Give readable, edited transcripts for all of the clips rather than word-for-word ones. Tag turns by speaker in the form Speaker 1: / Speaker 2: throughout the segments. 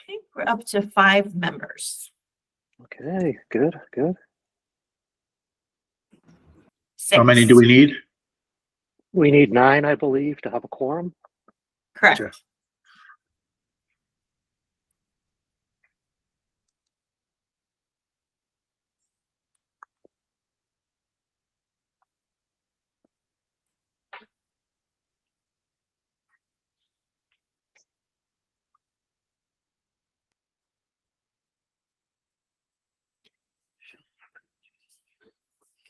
Speaker 1: Okay, we're up to 5 members.
Speaker 2: Okay, good.
Speaker 1: 6.
Speaker 3: How many do we need?
Speaker 2: We need 9, I believe, to have a quorum.
Speaker 1: Correct.
Speaker 3: Gotcha.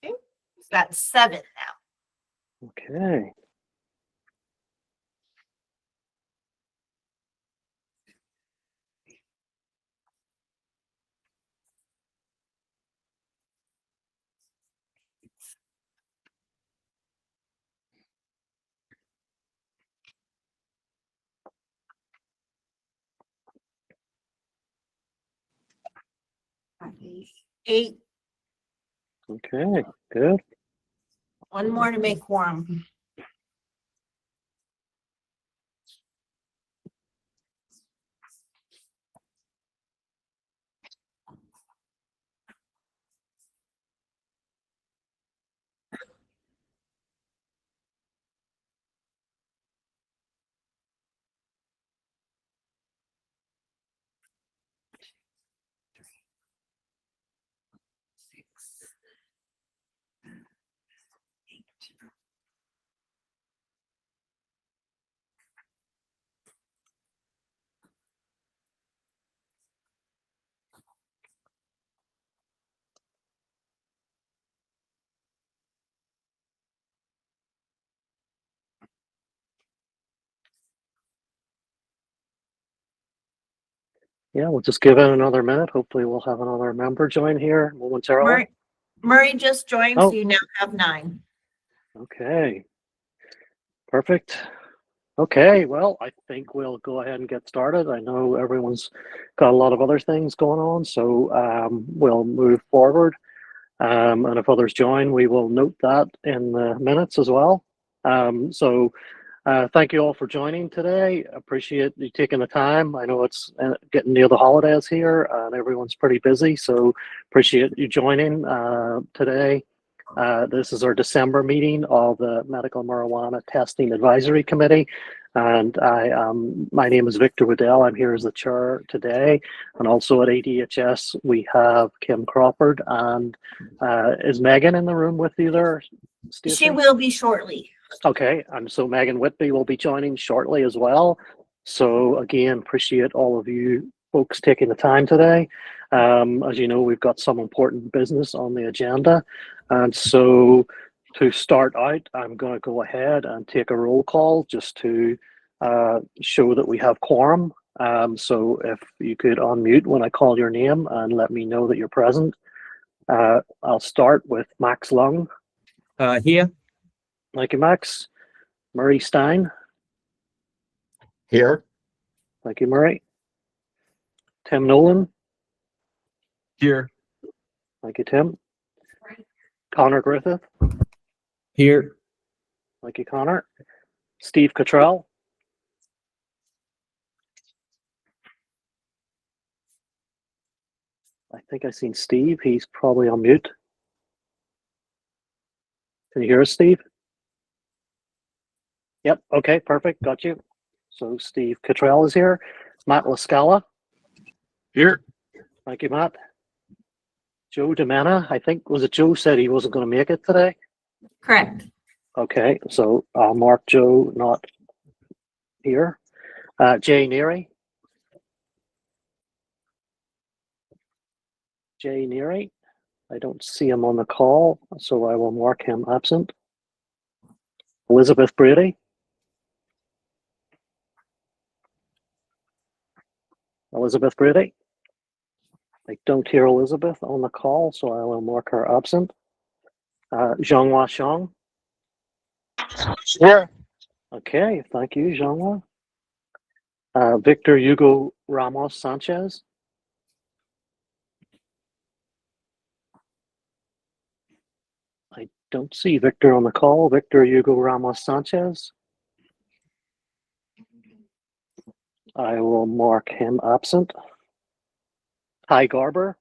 Speaker 1: Okay, we've got 7 now.
Speaker 2: Okay.
Speaker 1: Eight.
Speaker 2: Okay, good.
Speaker 1: One more to make quorum.
Speaker 2: Yeah, we'll just give it another minute. Hopefully we'll have another member join here momentarily.
Speaker 1: Murray just joined,
Speaker 2: Oh.
Speaker 1: so you now have 9.
Speaker 2: Okay, perfect. Okay, well, I think we'll go ahead and get started. I know everyone's got a lot of other things going on, so we'll move forward. And if others join, we will note that in the minutes as well. Thank you all for joining today. Appreciate you taking the time. I know it's getting near the holidays here and everyone's pretty busy, so appreciate you joining today. This is our December meeting of the Medical Marijuana Testing Advisory Committee. And my name is Victor Waddell. I'm here as the chair today. And also at ADHS, we have Kim Crawford. And is Megan in the room with you there, Stacey?
Speaker 1: She will be shortly.
Speaker 2: Okay, and so Megan Whitby will be joining shortly as well. So again, appreciate all of you folks taking the time today. As you know, we've got some important business on the agenda. And so to start out, I'm going to go ahead and take a roll call just to show that we have quorum. So if you could unmute when I call your name and let me know that you're present. I'll start with Max Lung.
Speaker 4: Here.
Speaker 2: Thank you, Max. Murray Stein.
Speaker 4: Here.
Speaker 2: Thank you, Murray. Tim Nolan.
Speaker 4: Here.
Speaker 2: Thank you, Tim. Connor Griffith.
Speaker 4: Here.
Speaker 2: Thank you, Connor. Steve Cottrell. I think I've seen Steve. He's probably on mute. Can you hear us, Steve? Yep. Okay, perfect. Got you. So Steve Cottrell is here. Matt Lascala.
Speaker 3: Here.
Speaker 2: Thank you, Matt. Joe Demena. I think, was it Joe said he wasn't going to make it today?
Speaker 1: Correct.
Speaker 2: Okay, so I'll mark Joe not here. Jay Neary. Jay Neary. I don't see him on the call, so I will mark him absent. Elizabeth Brady. Elizabeth Brady. I don't hear Elizabeth on the call, so I will mark her absent. Zhonghua Xiong.
Speaker 4: Here.
Speaker 2: Okay, thank you, Zhonghua. Victor Hugo Ramos Sanchez. I don't see Victor on the call. Victor Hugo Ramos Sanchez. I will mark him absent. Ty Garber.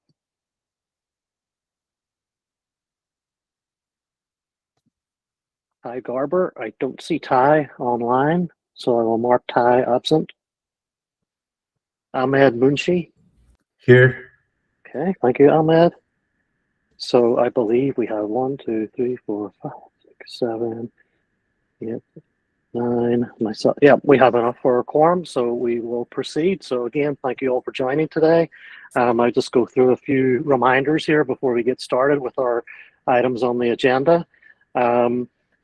Speaker 2: Ty Garber. I don't see Ty online, so I will mark Ty absent. Ahmed Munshi.
Speaker 3: Here.
Speaker 2: Okay, thank you, Ahmed. So I believe we have 1, 2, 3, 4, 5, 6, 7, 8, 9. Myself. Yeah, we have enough for a quorum, so we will proceed. So again, thank you all for joining today. I just go through a few reminders here before we get started with our items on the agenda.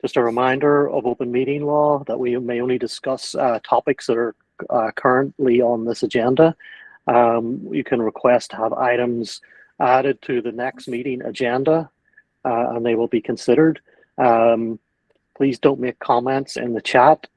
Speaker 2: Just a reminder of open meeting law that we may only discuss topics that are currently on this agenda. You can request to have items added to the next meeting agenda, and they will be considered. Please don't make comments in the chat.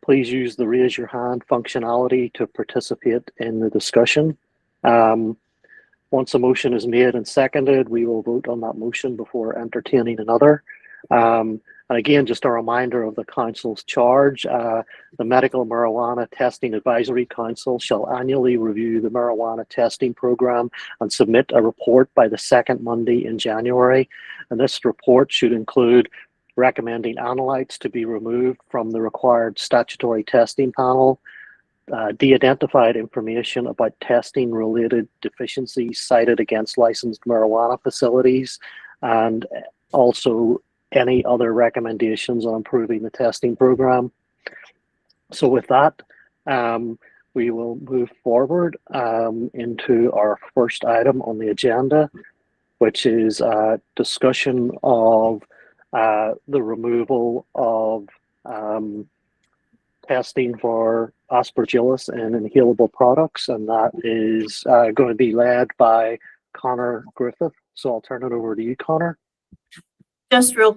Speaker 2: Please use the raise your hand functionality to participate in the discussion. Once a motion is made and seconded, we will vote on that motion before entertaining another. And again, just a reminder of the council's charge. The Medical Marijuana Testing Advisory Council shall annually review the marijuana testing program and submit a report by the second Monday in January. And this report should include recommending analytes to be removed from the required statutory testing panel, de-identified information about testing related deficiencies cited against licensed marijuana facilities, and also any other recommendations on improving the testing program. So with that, we will move forward into our first item on the agenda, which is a discussion of the removal of testing for aspergillus and inhalable products, and that is going to be led by Connor Griffith. So I'll turn it over to you, Connor.
Speaker 1: Just real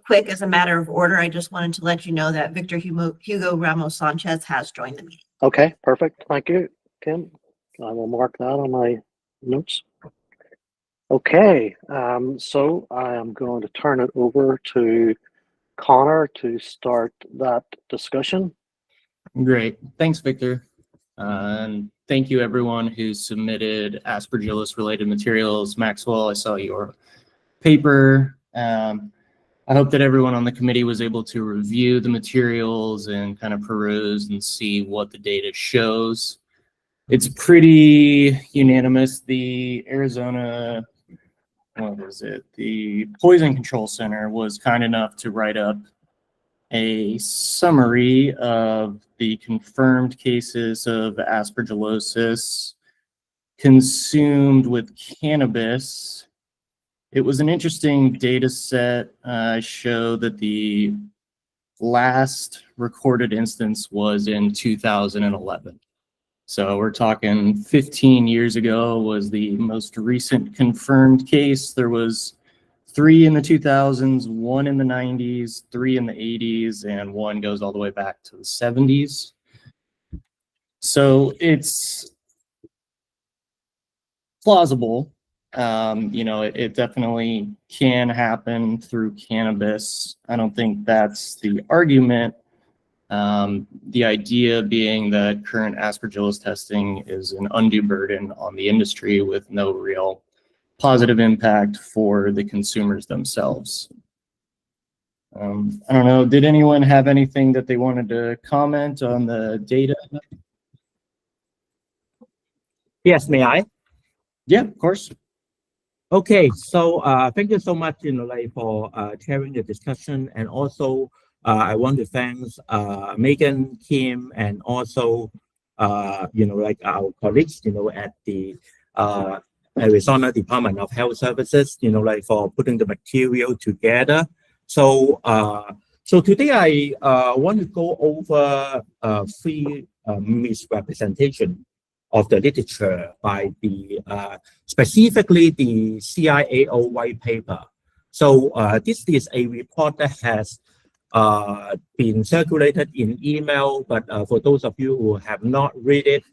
Speaker 1: quick, as a matter of order, I just wanted to let you know that Victor Hugo Ramos Sanchez has joined the meeting.
Speaker 2: Okay, perfect. Thank you, Kim. I will mark that on my notes. Okay, so I am going to turn it over to Connor to start that discussion.
Speaker 4: Great. Thanks, Victor. And thank you everyone who submitted aspergillus related materials. Maxwell, I saw your paper. I hope that everyone on the committee was able to review the materials and kind of peruse and see what the data shows. It's pretty unanimous. The Arizona, the Poison Control Center was kind enough to write up a summary of the confirmed cases of aspergillosis consumed with cannabis. It was an interesting data set. Showed that the last recorded instance was in 2011. So we're talking 15 years ago was the most recent confirmed case. There was 3 in the 2000s, 1 in the 90s, 3 in the 80s, and 1 goes all the way back to the 70s. So it's plausible. It definitely can happen through cannabis. I don't think that's the argument. The idea being that current aspergillus testing is an undue burden on the industry with no real positive impact for the consumers themselves. I don't know, did anyone have anything that they wanted to comment on the data?
Speaker 5: Yes, may I?
Speaker 4: Yeah, of course.
Speaker 5: Okay, so thank you so much, for chairing the discussion, and also I want to thank Megan, Kim, and also our colleagues, at the Arizona Department of Health Services, for putting the material together. So today I want to go over 3 misrepresentation of the literature by the specifically the CIAO white paper. So this is a report that has been circulated in email, but for those of you who have not read it,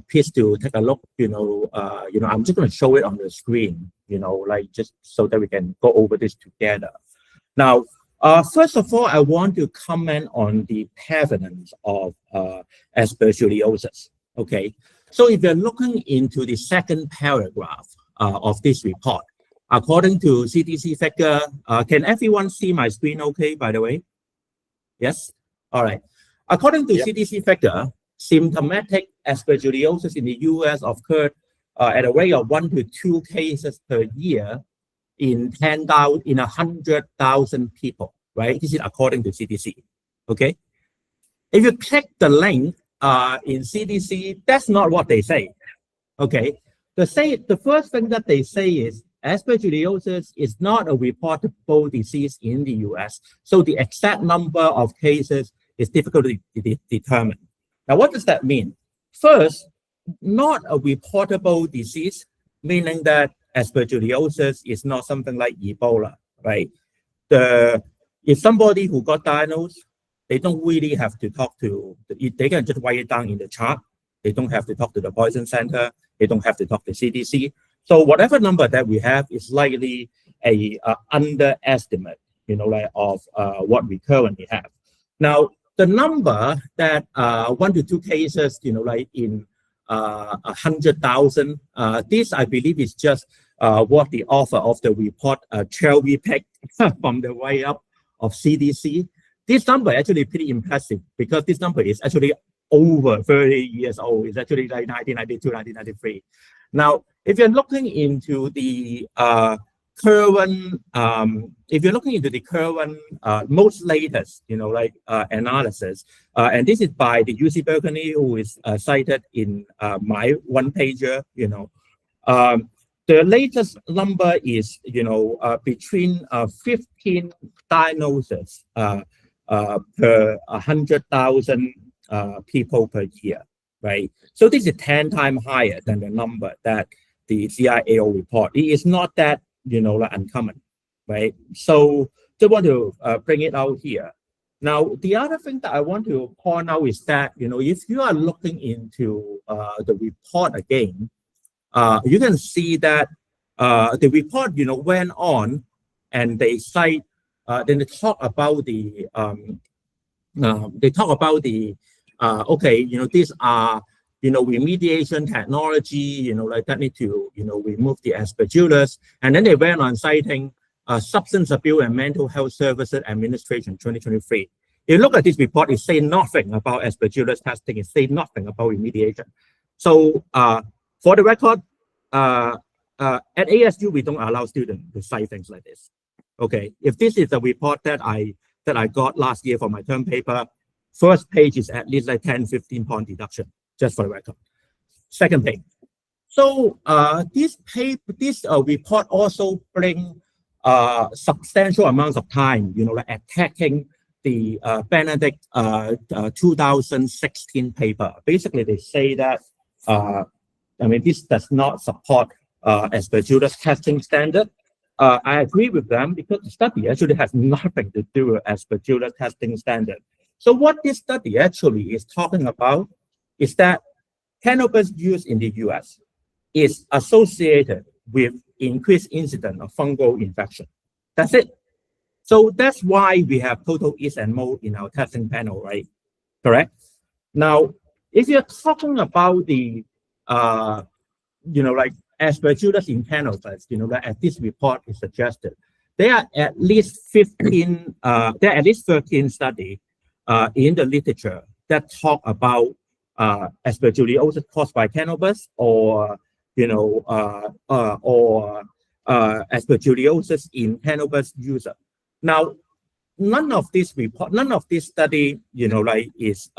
Speaker 5: please do take a look. I'm just going to show it on the screen. Just so that we can go over this together. Now, First of all, I want to comment on the prevalence of aspergillosis. Okay, so if you're looking into the second paragraph of this report, according to CDC figure, can everyone see my screen okay, by the way? Yes? All right. According to CDC figure, symptomatic aspergillosis in the US occurred at a rate of 1 to 2 cases per year in 100,000 people, right? This is according to CDC, okay? If you click the link in CDC, that's not what they say, okay? The first thing that they say is aspergillosis is not a reportable disease in the US, so the exact number of cases is difficult to determine. Now, what does that mean? First, not a reportable disease, meaning that aspergillosis is not something like Ebola, right? If somebody who got diagnosed, they don't really have to talk to, they can just write it down in the chart. They don't have to talk to the poison center. They don't have to talk to CDC. So whatever number that we have is likely a underestimate, of what we currently have. Now, the number that 1 to 2 cases, in 100,000, this I believe is just what the author of the report, cherry picked from the write-up of CDC. This number actually pretty impressive because this number is actually over 30 years old. It's actually like 1992, 1993. Now, if you're looking into the current, most latest, analysis, and this is by the UC Berkeley, who is cited in my one-pager, the latest number is, between 15 diagnoses per 100,000 people per year, right? So this is 10 times higher than the number that the CIAO report. It is not that, uncommon, right? So just want to bring it out here. Now, the other thing that I want to point out is that, if you are looking into the report again, you can see that the report, went on and they cite, then they talk about the, these are, remediation technology, that need to, remove the aspergillus. And then they went on citing Substance Abuse and Mental Health Services Administration 2023. If you look at this report, it says nothing about aspergillus testing. It says nothing about remediation. So for the record, at ASU, we don't allow students to cite things like this. Okay, if this is a report that I got last year for my term paper, first page is at least like 10, 15 point deduction, just for the record. Second page. So this report also bring substantial amounts of time, attacking the Benedict 2016 paper. Basically, they say that, this does not support aspergillus testing standard. I agree with them because the study actually has nothing to do with aspergillus testing standard. So what this study actually is talking about is that cannabis use in the US is associated with increased incidence of fungal infection. That's it. So that's why we have total yeast and mold in our testing panel, right? Correct? Now, if you're talking about the, aspergillus in cannabis, as this report is suggested, there are at least 13 studies in the literature that talk about aspergillosis caused by cannabis or aspergillosis in cannabis user. Now, none of this study, is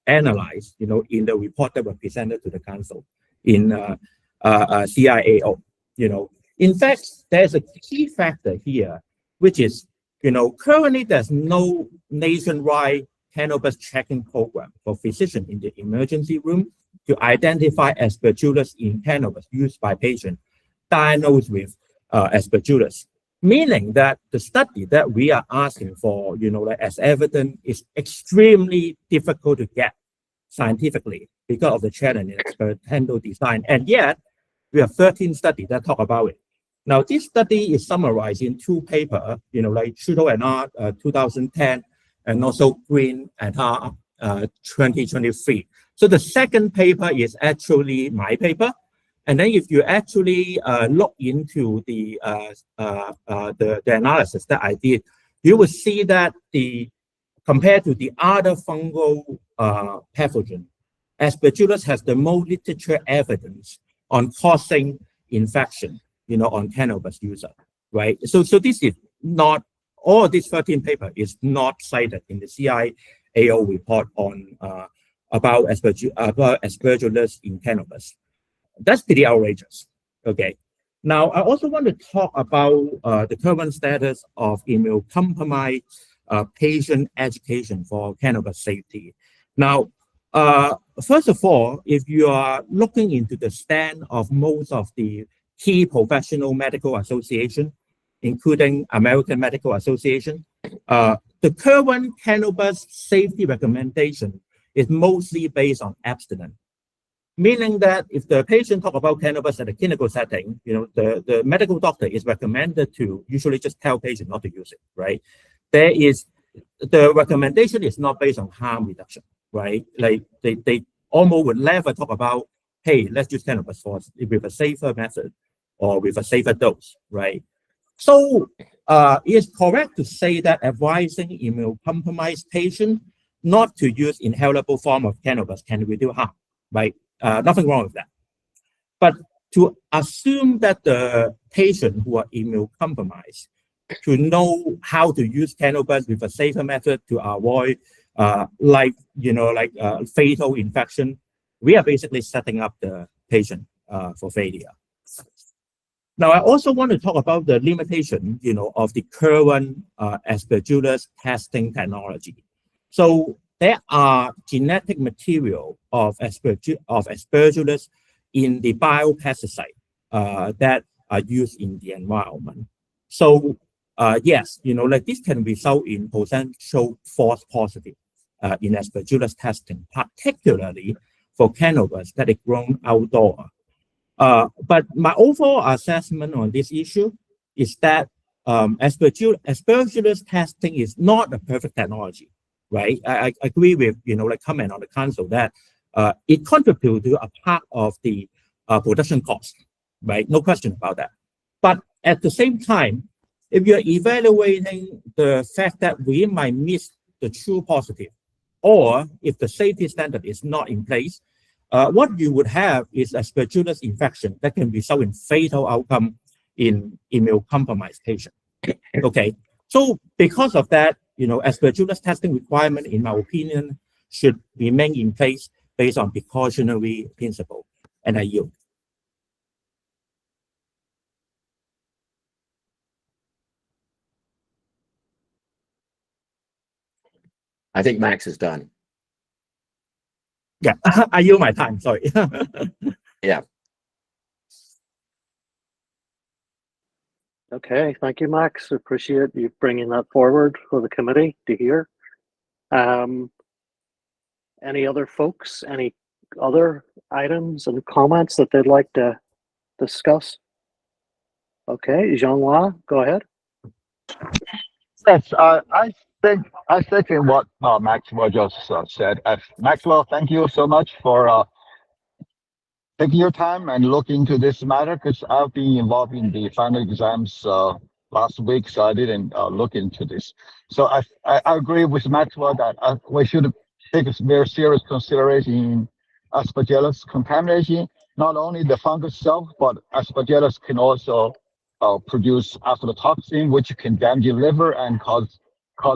Speaker 5: analyzed, in the report that was presented to the council in CIAO. In fact, there's a key factor here, which is, currently there's no nationwide cannabis checking program for physicians in the emergency room to identify aspergillus in cannabis used by patients diagnosed with aspergillus. Meaning that the study that we are asking for, as evidence is extremely difficult to get scientifically because of the challenge in experimental design. And yet, we have 13 studies that talk about it. Now, this study is summarized in two papers, like Trudeau and R, 2010, and also Green and R, 2023. So the second paper is actually my paper. And then if you actually look into the analysis that I did, you will see that compared to the other fungal pathogen, Aspergillus has the most literature evidence on causing infection, on cannabis user, right? So this is not, all this 13 paper is not cited in the CIAO report on about Aspergillus in cannabis. That's pretty outrageous, okay? Now, I also want to talk about the current status of immunocompromised patient education for cannabis safety. Now, first of all, if you are looking into the stand of most of the key professional medical associations, including American Medical Association, the current cannabis safety recommendation is mostly based on abstinence. Meaning that if the patient talk about cannabis at a clinical setting, the medical doctor is recommended to usually just tell patient not to use it, right? The recommendation is not based on harm reduction, right? Like they almost would never talk about, hey, let's use cannabis with a safer method or with a safer dose, right? So it's correct to say that advising immunocompromised patients not to use inhalable form of cannabis can reduce harm, right? Nothing wrong with that. But to assume that the patient who are immunocompromised to know how to use cannabis with a safer method to avoid fatal infection, we are basically setting up the patient for failure. Now, I also want to talk about the limitation, of the current Aspergillus testing technology. So there are genetic material of Aspergillus in the biopesticide that are used in the environment. So yes, this can result in potential false positive in Aspergillus testing, particularly for cannabis that is grown outdoor. But my overall assessment on this issue is that Aspergillus testing is not a perfect technology, right? I agree with, comment on the council that it contributes to a part of the production cost, right? No question about that. But at the same time, if you're evaluating the fact that we might miss the true positive, or if the safety standard is not in place, what you would have is Aspergillus infection that can result in fatal outcome in immunocompromised patients. Okay, so because of that, Aspergillus testing requirement, in my opinion, should remain in place based on precautionary principle. And I yield.
Speaker 6: I think Max is done.
Speaker 5: Yeah, I yield my time, sorry.
Speaker 6: Yeah.
Speaker 2: Okay, thank you, Max. Appreciate you bringing that forward for the committee to hear. Any other folks, any other items and comments that they'd like to discuss? Okay, Jean-Noir, go ahead.
Speaker 7: Yes, I second what Maxwell just said. Maxwell, thank you so much for taking your time and looking into this matter, because I've been involved in the final exams last week, so I didn't look into this. So I agree with Maxwell that we should take a very serious consideration in Aspergillus contamination. Not only the fungus itself, but Aspergillus can also produce aflatoxin, which can damage the liver and cause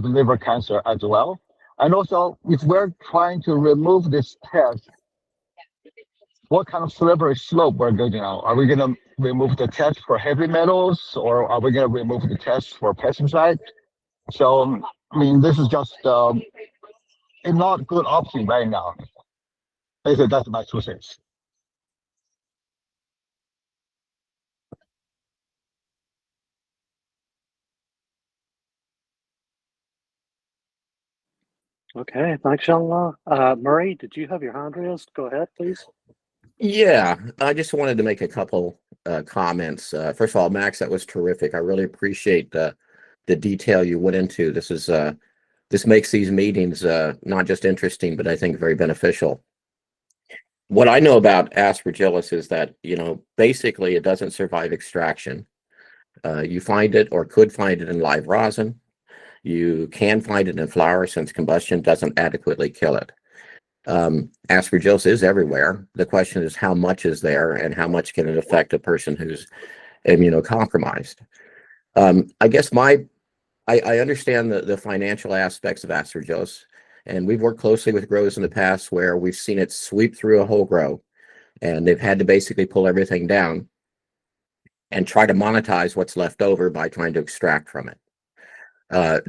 Speaker 7: liver cancer as well. And also, if we're trying to remove this test, what kind of slippery slope we're going on? Are we going to remove the test for heavy metals, or are we going to remove the test for pesticides? So, I mean, this is just a not good option right now. Basically, that's my 2 cents.
Speaker 2: Okay, thanks, Jean-Noir. Murray, did you have your hand raised? Go ahead, please.
Speaker 6: Yeah, I just wanted to make a couple comments. First of all, Max, that was terrific. I really appreciate the detail you went into. This makes these meetings not just interesting, but I think very beneficial. What I know about Aspergillus is that, basically it doesn't survive extraction. You find it or could find it in live rosin. You can find it in flour since combustion doesn't adequately kill it. Aspergillus is everywhere. The question is how much is there and how much can it affect a person who's immunocompromised. I guess I understand the financial aspects of Aspergillus, and we've worked closely with grows in the past where we've seen it sweep through a whole grow, and they've had to basically pull everything down and try to monetize what's left over by trying to extract from it.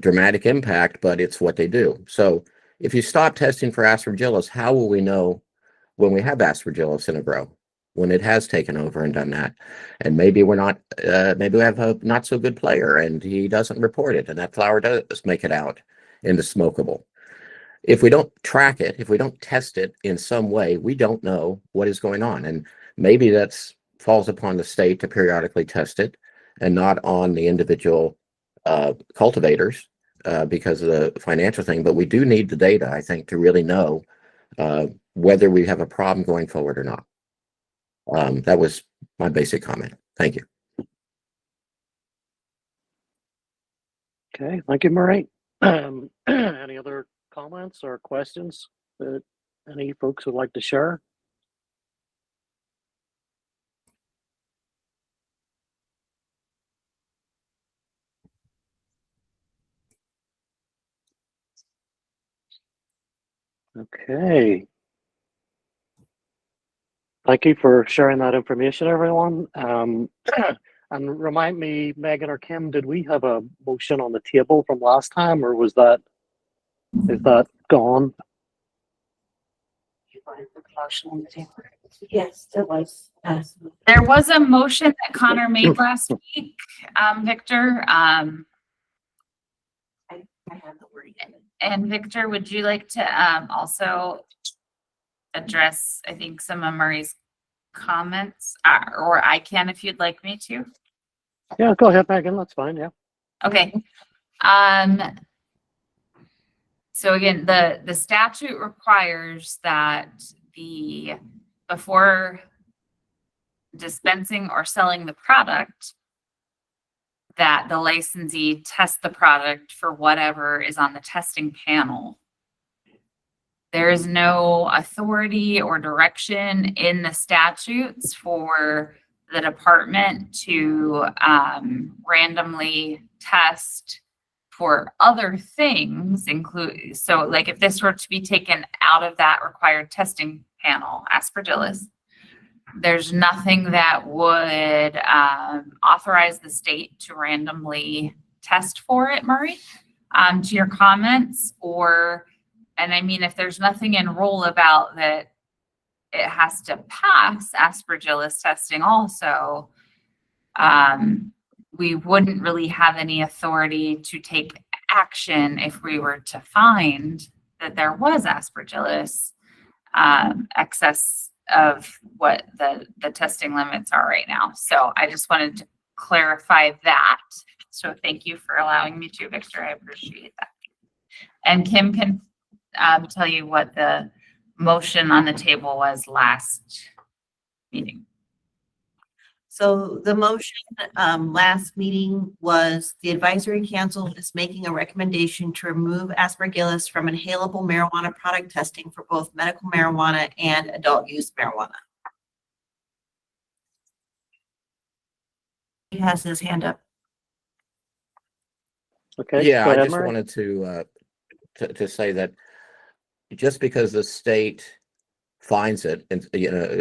Speaker 6: Dramatic impact, but it's what they do. So if you stop testing for Aspergillus, how will we know when we have Aspergillus in a grow, when it has taken over and done that? And maybe we're not, maybe we have a not so good player and he doesn't report it and that flower does make it out into smokable. If we don't track it, if we don't test it in some way, we don't know what is going on. And maybe that's falls upon the state to periodically test it and not on the individual cultivators because of the financial thing. But we do need the data, I think, to really know whether we have a problem going forward or not. That was my basic comment. Thank you.
Speaker 2: Okay, thank you, Murray. Any other comments or questions that any folks would like to share? Okay. Thank you for sharing that information, everyone. And remind me, Megan or Kim, did we have a motion on the table from last time, or is that gone?
Speaker 1: Yes, there was.
Speaker 8: There was a motion that Connor made last week, Victor.
Speaker 1: I have the word again.
Speaker 8: And Victor, would you like to also address, I think, some of Murray's comments, or I can if you'd like me to?
Speaker 2: Yeah, go ahead, Megan. That's fine. Yeah.
Speaker 8: Okay. So again, the statute requires that before dispensing or selling the product, that the licensee test the product for whatever is on the testing panel. There is no authority or direction in the statutes for the department to randomly test for other things, so like if this were to be taken out of that required testing panel, Aspergillus, there's nothing that would authorize the state to randomly test for it, Murray, to your comments, and I mean, if there's nothing in rule about that it has to pass Aspergillus testing also, we wouldn't really have any authority to take action if we were to find that there was Aspergillus excess of what the testing limits are right now. So I just wanted to clarify that. So thank you for allowing me to, Victor. I appreciate that. And Kim can tell you what the motion on the table was last meeting.
Speaker 1: So the motion last meeting was the advisory council is making a recommendation to remove Aspergillus from inhalable marijuana product testing for both medical marijuana and adult use marijuana. He has his hand up.
Speaker 2: Okay.
Speaker 6: Yeah,
Speaker 2: go
Speaker 6: I
Speaker 2: ahead,
Speaker 6: just
Speaker 2: Murray.
Speaker 6: wanted to say that just because the state finds it and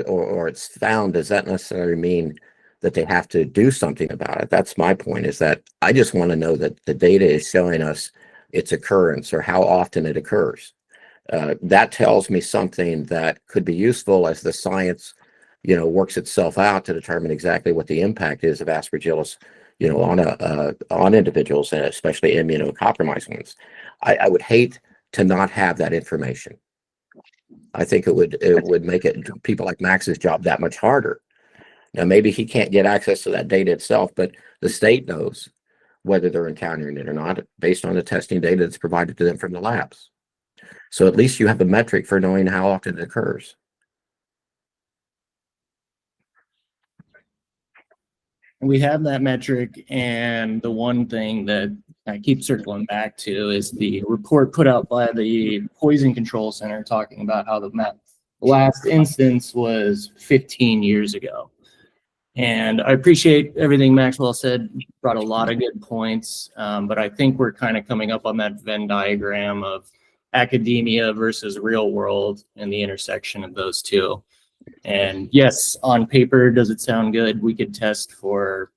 Speaker 6: or it's found, does that necessarily mean that they have to do something about it? That's my point, is that I just want to know that the data is showing us its occurrence or how often it occurs. That tells me something that could be useful as the science, works itself out to determine exactly what the impact is of Aspergillus, on individuals, and especially immunocompromised ones. I would hate to not have that information. I think it would make people like Max's job that much harder. Now, maybe he can't get access to that data itself, but the state knows whether they're encountering it or not based on the testing data that's provided to them from the labs. So at least you have a metric for knowing how often it occurs.
Speaker 4: We have that metric, and the one thing that I keep circling back to is the report put out by the Poison Control Center talking about how the last instance was 15 years ago. And I appreciate everything Maxwell said, brought a lot of good points, but I think we're kind of coming up on that Venn diagram of academia versus real world and the intersection of those two. And yes, on paper, does it sound good? We could test for,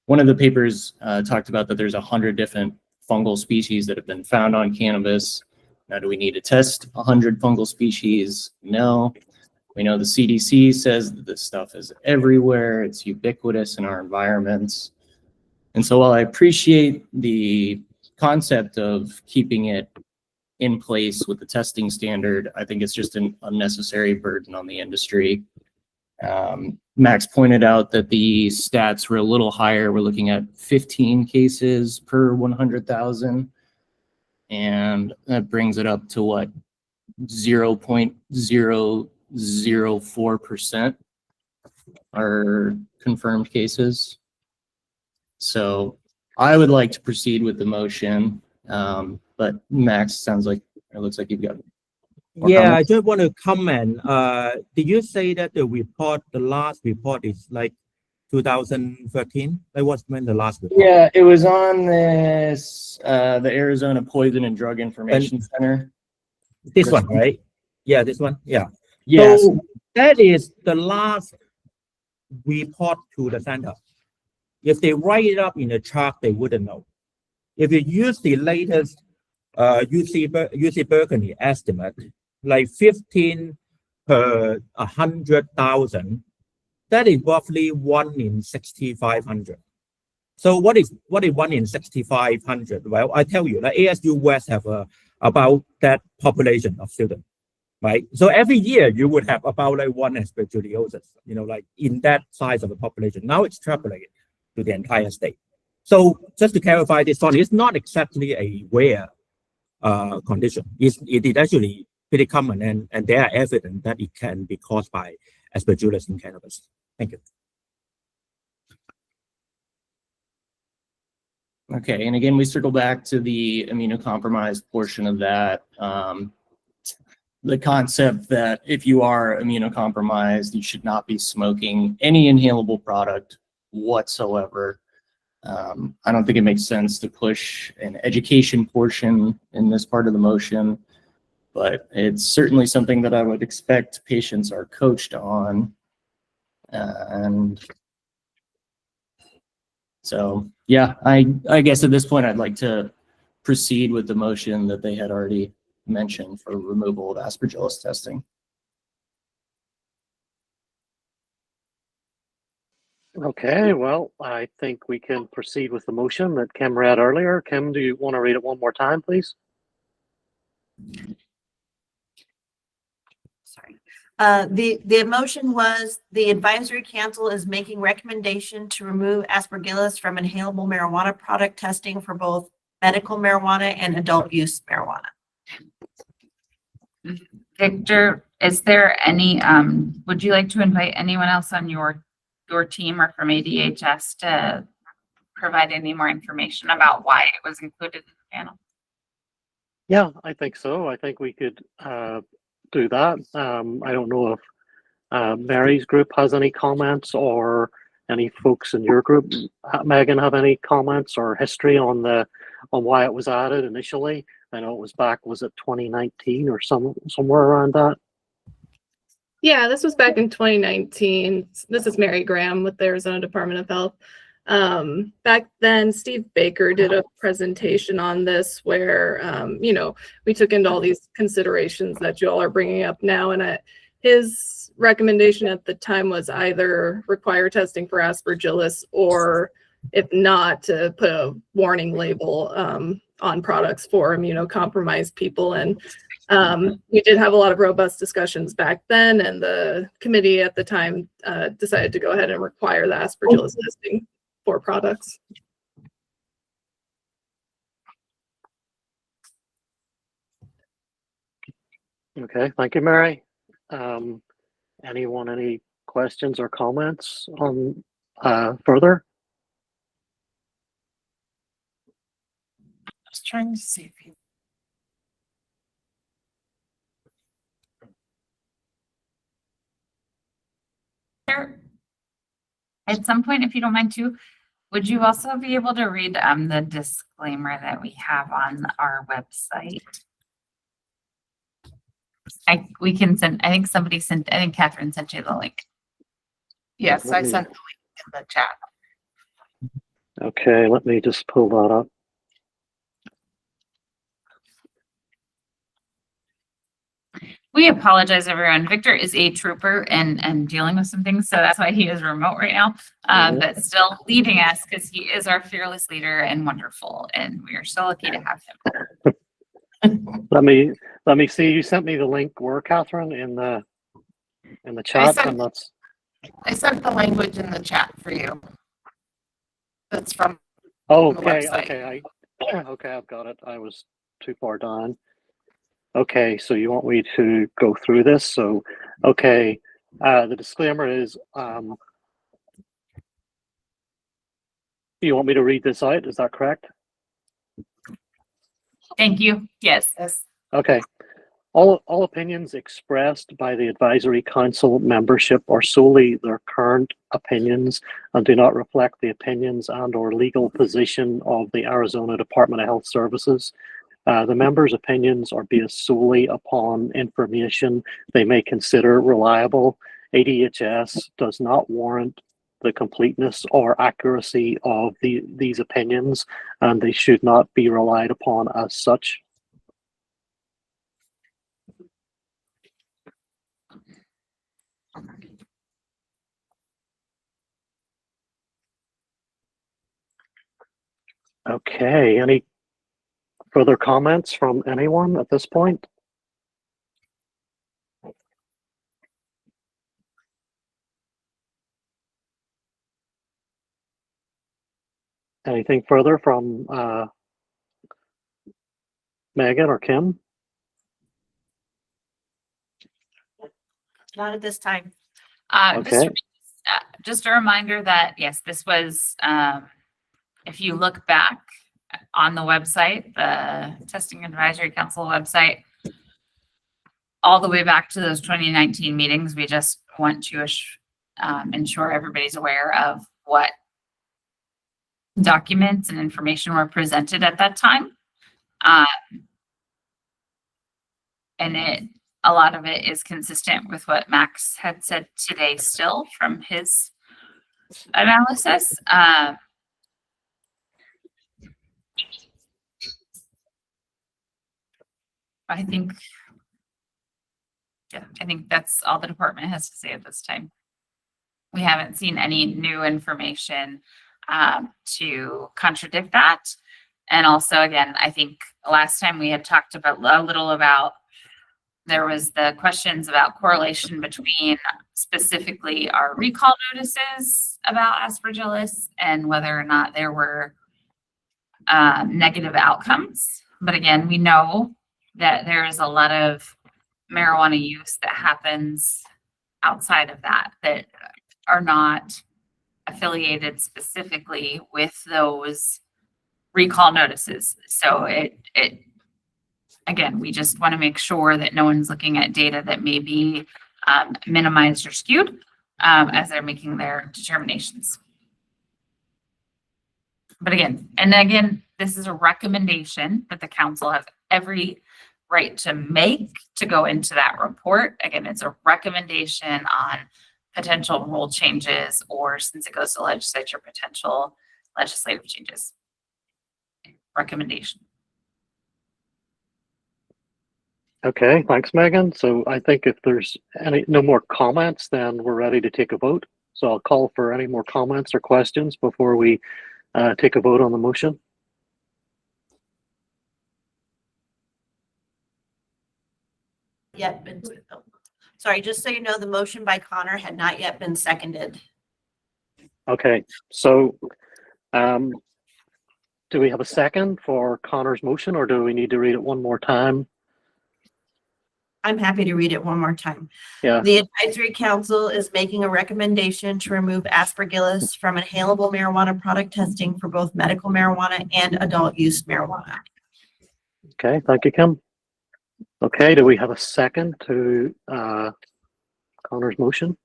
Speaker 4: one of the papers talked about that there's 100 different fungal species that have been found on cannabis. Now, do we need to test 100 fungal species? No. We know the CDC says that this stuff is everywhere. It's ubiquitous in our environments. And so while I appreciate the concept of keeping it in place with the testing standard, I think it's just an unnecessary burden on the industry. Max pointed out that the stats were a little higher. We're looking at 15 cases per 100,000. And that brings it up to what, 0.004% are confirmed cases. So I would like to proceed with the motion. But Max, sounds like it looks like you've got. more
Speaker 5: Yeah, I
Speaker 4: comments.
Speaker 5: just want to comment. Did you say that the last report is like 2013? That was when the last report?
Speaker 4: Yeah, it was on this, the Arizona Poison and Drug Information Center.
Speaker 5: This one, right? Yeah, this one. Yeah.
Speaker 4: Yes.
Speaker 5: So that is the last report to the center. If they write it up in the chart, they wouldn't know. If you use the latest UC Berkeley estimate, like 15 per 100,000, that is roughly 1 in 6,500. So what is 1 in 6,500? Well, I tell you, like ASU West have about that population of students, right? So every year you would have about like 1 aspergillosis, like in that size of a population. Now it's extrapolated to the entire state. So just to clarify this one, it's not exactly a rare condition. It is actually pretty common, and there are evidence that it can be caused by aspergillus in cannabis. Thank you.
Speaker 4: Okay, and again, we circle back to the immunocompromised portion of that. The concept that if you are immunocompromised, you should not be smoking any inhalable product whatsoever. I don't think it makes sense to push an education portion in this part of the motion, but it's certainly something that I would expect patients are coached on. And so, yeah, I guess at this point, I'd like to proceed with the motion that they had already mentioned for removal of aspergillus testing.
Speaker 2: Okay, well, I think we can proceed with the motion that Kim read earlier. Kim, do you want to read it one more time, please?
Speaker 1: Sorry. The motion was the advisory council is making recommendation to remove aspergillus from inhalable marijuana product testing for both medical marijuana and adult use marijuana.
Speaker 8: Victor, is there any, would you like to invite anyone else on your team or from ADHS to provide any more information about why it was included in the panel?
Speaker 2: Yeah, I think so. I think we could do that. I don't know if Mary's group has any comments or any folks in your group, Megan, have any comments or history on why it was added initially. I know it was back, was it 2019 or somewhere around that?
Speaker 9: Yeah, this was back in 2019. This is Mary Graham with the Arizona Department of Health. Back then, Steve Baker did a presentation on this where, we took into all these considerations that you all are bringing up now. And his recommendation at the time was either require testing for aspergillus or, if not, to put a warning label on products for immunocompromised people. And We did have a lot of robust discussions back then, and the committee at the time decided to go ahead and require the Aspergillus testing for products.
Speaker 2: Okay, thank you, Mary. Anyone, any questions or comments on further?
Speaker 1: Just trying to see if you.
Speaker 8: There, at some point, if you don't mind too, would you also be able to read the disclaimer that we have on our website? We can send, I think somebody sent, I think Catherine sent you the link.
Speaker 1: Yes,
Speaker 2: Let
Speaker 1: I
Speaker 2: me-
Speaker 1: sent the link in the chat.
Speaker 2: Okay, let me just pull that up.
Speaker 8: We apologize, everyone. Victor is a trooper and dealing with some things, so that's why he is remote right now.
Speaker 2: Mhm.
Speaker 8: But still leading us because he is our fearless leader and wonderful, and we are so lucky to have him.
Speaker 2: Let me see. You sent me the link where, Catherine, in the chat,
Speaker 1: sent-
Speaker 2: and that's
Speaker 1: I sent the language in the chat for you. That's from
Speaker 2: oh,
Speaker 1: the
Speaker 2: okay,
Speaker 1: website.
Speaker 2: okay, okay, I've got it. I was too far down. Okay, so you want me to go through this? So, okay, the disclaimer is, you want me to read this out? Is that correct?
Speaker 8: Thank you. Yes.
Speaker 1: Yes.
Speaker 2: Okay. All opinions expressed by the advisory council membership are solely their current opinions and do not reflect the opinions and or legal position of the Arizona Department of Health Services. The members' opinions are based solely upon information they may consider reliable. ADHS does not warrant the completeness or accuracy of these opinions, and they should not be relied upon as such. Okay, any further comments from anyone at this point? Anything further from Megan or Kim?
Speaker 1: Not at this time.
Speaker 2: Okay.
Speaker 8: Just a reminder that, yes, this was, if you look back on the website, the Testing Advisory Council website, all the way back to those 2019 meetings, we just want to ensure everybody's aware of what documents and information were presented at that time. And a lot of it is consistent with what Max had said today still from his analysis. I think that's all the department has to say at this time. We haven't seen any new information to contradict that. And also, again, I think last time we had talked about a little about, there was the questions about correlation between specifically our recall notices about Aspergillus and whether or not there were negative outcomes. But again, we know that there is a lot of marijuana use that happens outside of that are not affiliated specifically with those recall notices. So again, we just want to make sure that no one's looking at data that may be minimized or skewed as they're making their determinations. But again, this is a recommendation that the council has every right to make to go into that report. Again, it's a recommendation on potential rule changes, or since it goes to legislature, potential legislative changes. Recommendation.
Speaker 2: Okay, thanks, Megan. So I think if there's no more comments, then we're ready to take a vote. So I'll call for any more comments or questions before we take a vote on the motion.
Speaker 1: yet been, oh, sorry, just so you know, the motion by Connor had not yet been seconded.
Speaker 2: Okay, so, do we have a second for Connor's motion, or do we need to read it one more time?
Speaker 1: I'm happy to read it one more time.
Speaker 2: Yeah.
Speaker 1: The advisory council is making a recommendation to remove aspergillus from inhalable marijuana product testing for both medical marijuana and adult use marijuana.
Speaker 2: Okay, thank you, Kim. Okay, do we have a second to Connor's motion?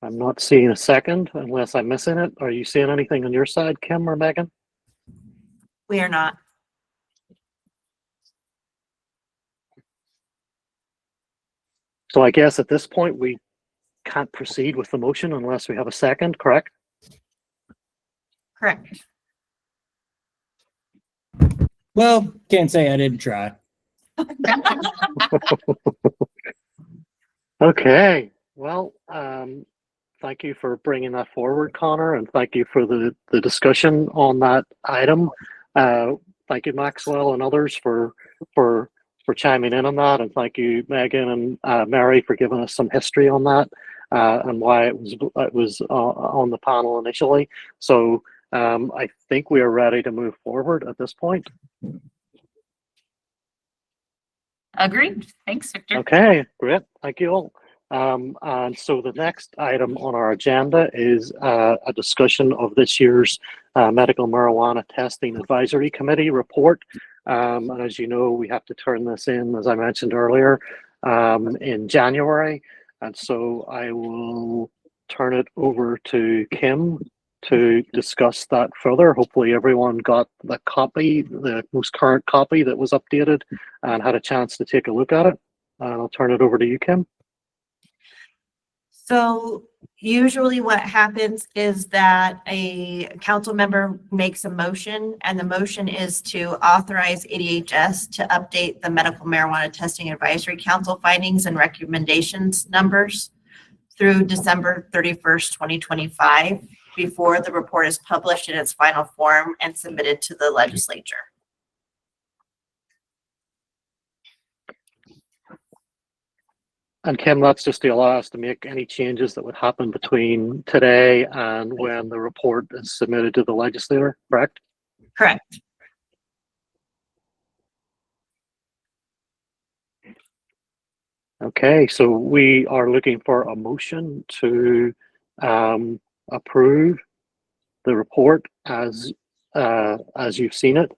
Speaker 2: I'm not seeing a second unless I'm missing it. Are you seeing anything on your side, Kim or Megan?
Speaker 1: We are not.
Speaker 2: So I guess at this point, we can't proceed with the motion unless we have a second, correct?
Speaker 1: Correct.
Speaker 4: Well, can't say I didn't try.
Speaker 2: Okay, well, thank you for bringing that forward, Connor, and thank you for the discussion on that item. Thank you, Maxwell and others for chiming in on that, and thank you, Megan and Mary, for giving us some history on that and why it was on the panel initially. So I think we are ready to move forward at this point.
Speaker 8: Agreed. Thanks, Victor.
Speaker 2: Okay, great. Thank you all. And so the next item on our agenda is a discussion of this year's Medical Marijuana Testing Advisory Committee report. And as you know, we have to turn this in, as I mentioned earlier, in January. And so I will turn it over to Kim to discuss that further. Hopefully everyone got the copy, the most current copy that was updated and had a chance to take a look at it. And I'll turn it over to you, Kim.
Speaker 1: So usually what happens is that a council member makes a motion, and the motion is to authorize ADHS to update the Medical Marijuana Testing Advisory Council findings and recommendations numbers through December 31st, 2025, before the report is published in its final form and submitted to the legislature.
Speaker 2: And Kim, that's just to allow us to make any changes that would happen between today and when the report is submitted to the legislator, correct?
Speaker 1: Correct.
Speaker 2: Okay, so we are looking for a motion to approve the report as you've seen it,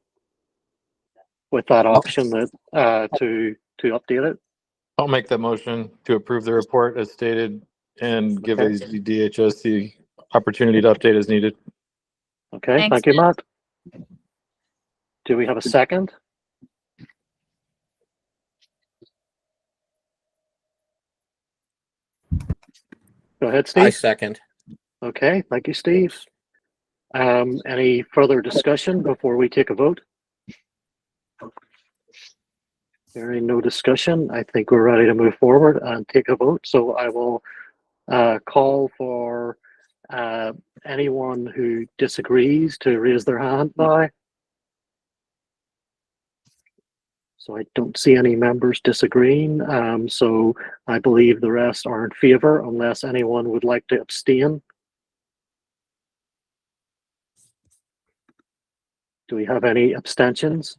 Speaker 2: with that option that to update it.
Speaker 10: I'll make that motion to approve the report as stated and give
Speaker 2: Okay.
Speaker 10: the DHS the opportunity to update as needed.
Speaker 2: Okay,
Speaker 8: Thanks,
Speaker 2: thank you, Matt. Do we have a second? Go ahead,
Speaker 6: I
Speaker 2: Steve.
Speaker 6: second.
Speaker 2: Okay, thank you, Steve. Any further discussion before we take a vote? Hearing no discussion, I think we're ready to move forward and take a vote. So I will call for anyone who disagrees to raise their hand now. So I don't see any members disagreeing. So I believe the rest are in favor unless anyone would like to abstain. Do we have any abstentions?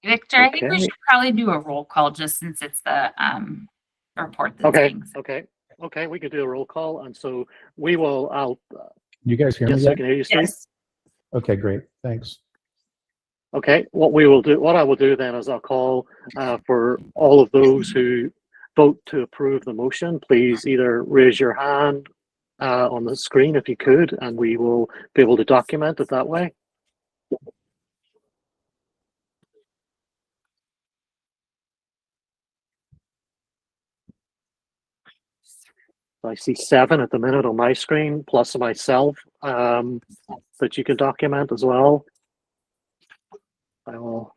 Speaker 8: Victor, I think we
Speaker 2: Okay.
Speaker 8: should probably do a roll call just since it's the report that's
Speaker 2: Okay,
Speaker 8: being
Speaker 2: okay, we could do a roll call, and so we will,
Speaker 3: You guys hear me
Speaker 2: yes, I
Speaker 3: yet?
Speaker 2: can hear you, Steve.
Speaker 1: Yes.
Speaker 3: Okay, great. Thanks.
Speaker 2: Okay, what I will do then is I'll call for all of those who vote to approve the motion, please either raise your hand on the screen if you could, and we will be able to document it that way. I see 7 at the minute on my screen, plus myself, that you can document as well. I will.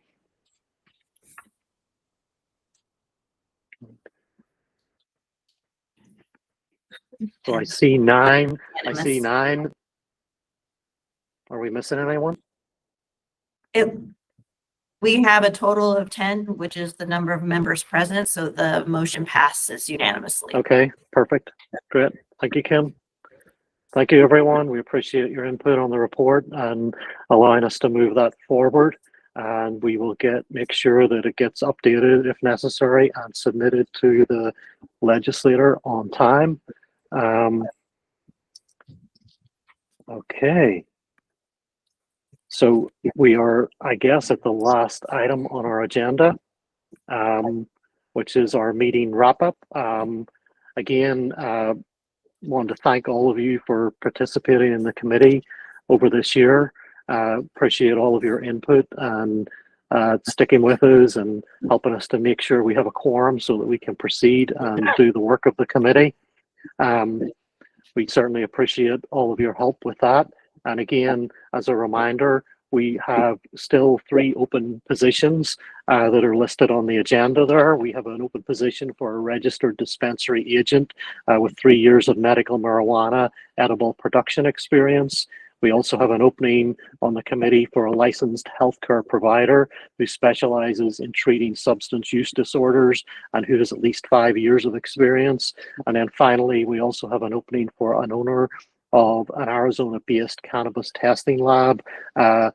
Speaker 2: So I see 9. I see
Speaker 1: Unanimous.
Speaker 2: 9. Are we missing anyone?
Speaker 1: We have a total of 10, which is the number of members present, so the motion passes unanimously.
Speaker 2: Okay, perfect. Great. Thank you, Kim. Thank you, everyone. We appreciate your input on the report and allowing us to move that forward. And we will make sure that it gets updated if necessary and submitted to the legislator on time. Okay. So we are, I guess, at the last item on our agenda, which is our meeting wrap up. Again, wanted to thank all of you for participating in the committee over this year. Appreciate all of your input and sticking with us and helping us to make sure we have a quorum so that we can proceed and do the work of the committee. We certainly appreciate all of your help with that. And again, as a reminder, we have still 3 open positions that are listed on the agenda there. We have an open position for a registered dispensary agent with 3 years of medical marijuana edible production experience. We also have an opening on the committee for a licensed healthcare provider who specializes in treating substance use disorders and who has at least 5 years of experience. And then finally, we also have an opening for an owner of an Arizona-based cannabis testing lab, though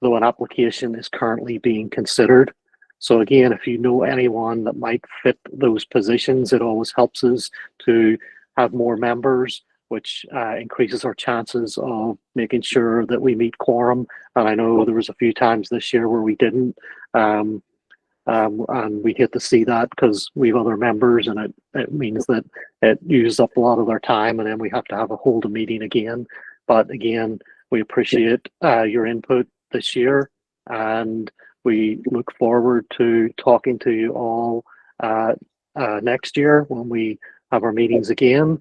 Speaker 2: an application is currently being considered. So again, if you know anyone that might fit those positions, it always helps us to have more members, which increases our chances of making sure that we meet quorum. And I know there was a few times this year where we didn't. And we hate to see that because we have other members, and it means that it uses up a lot of their time, and then we have to hold a meeting again. But again, we appreciate your input this year, and we look forward to talking to you all next year when we have our meetings again.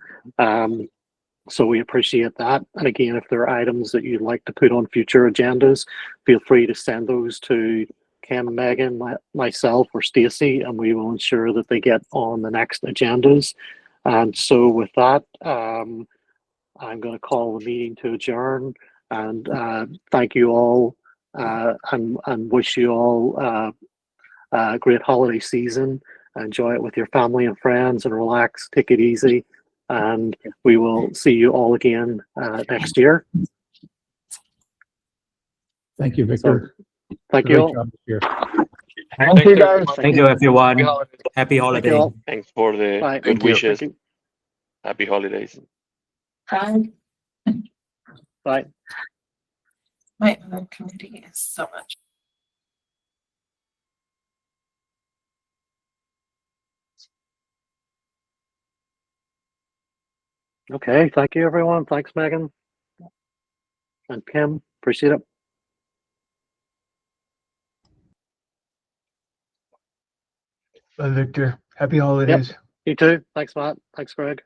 Speaker 2: So we appreciate that. And again, if there are items that you'd like to put on future agendas, feel free to send those to Kim, Megan, myself, or Stacy, and we will ensure that they get on the next agendas. And so with that, I'm going to call the meeting to adjourn, and thank you all, and wish you all a great holiday season. Enjoy it with your family and friends, and relax, take it easy, and we will see you all again next year.
Speaker 3: Thank you, Victor.
Speaker 2: Thank you
Speaker 3: Great
Speaker 2: all.
Speaker 3: job this year.
Speaker 7: Thank you, guys.
Speaker 5: Thank you, everyone.
Speaker 10: Happy holidays.
Speaker 5: Happy
Speaker 2: Thank you
Speaker 5: holiday.
Speaker 2: all.
Speaker 11: Thanks for the
Speaker 2: Bye.
Speaker 11: good
Speaker 3: Thank you.
Speaker 11: wishes.
Speaker 2: Thank you.
Speaker 11: Happy holidays.
Speaker 2: Bye.
Speaker 8: My other committee is so much.
Speaker 2: Okay, thank you, everyone. Thanks, Megan and Kim. Appreciate it.
Speaker 12: Bye, Victor. Happy holidays.
Speaker 2: You too. Thanks, Matt. Thanks, Greg.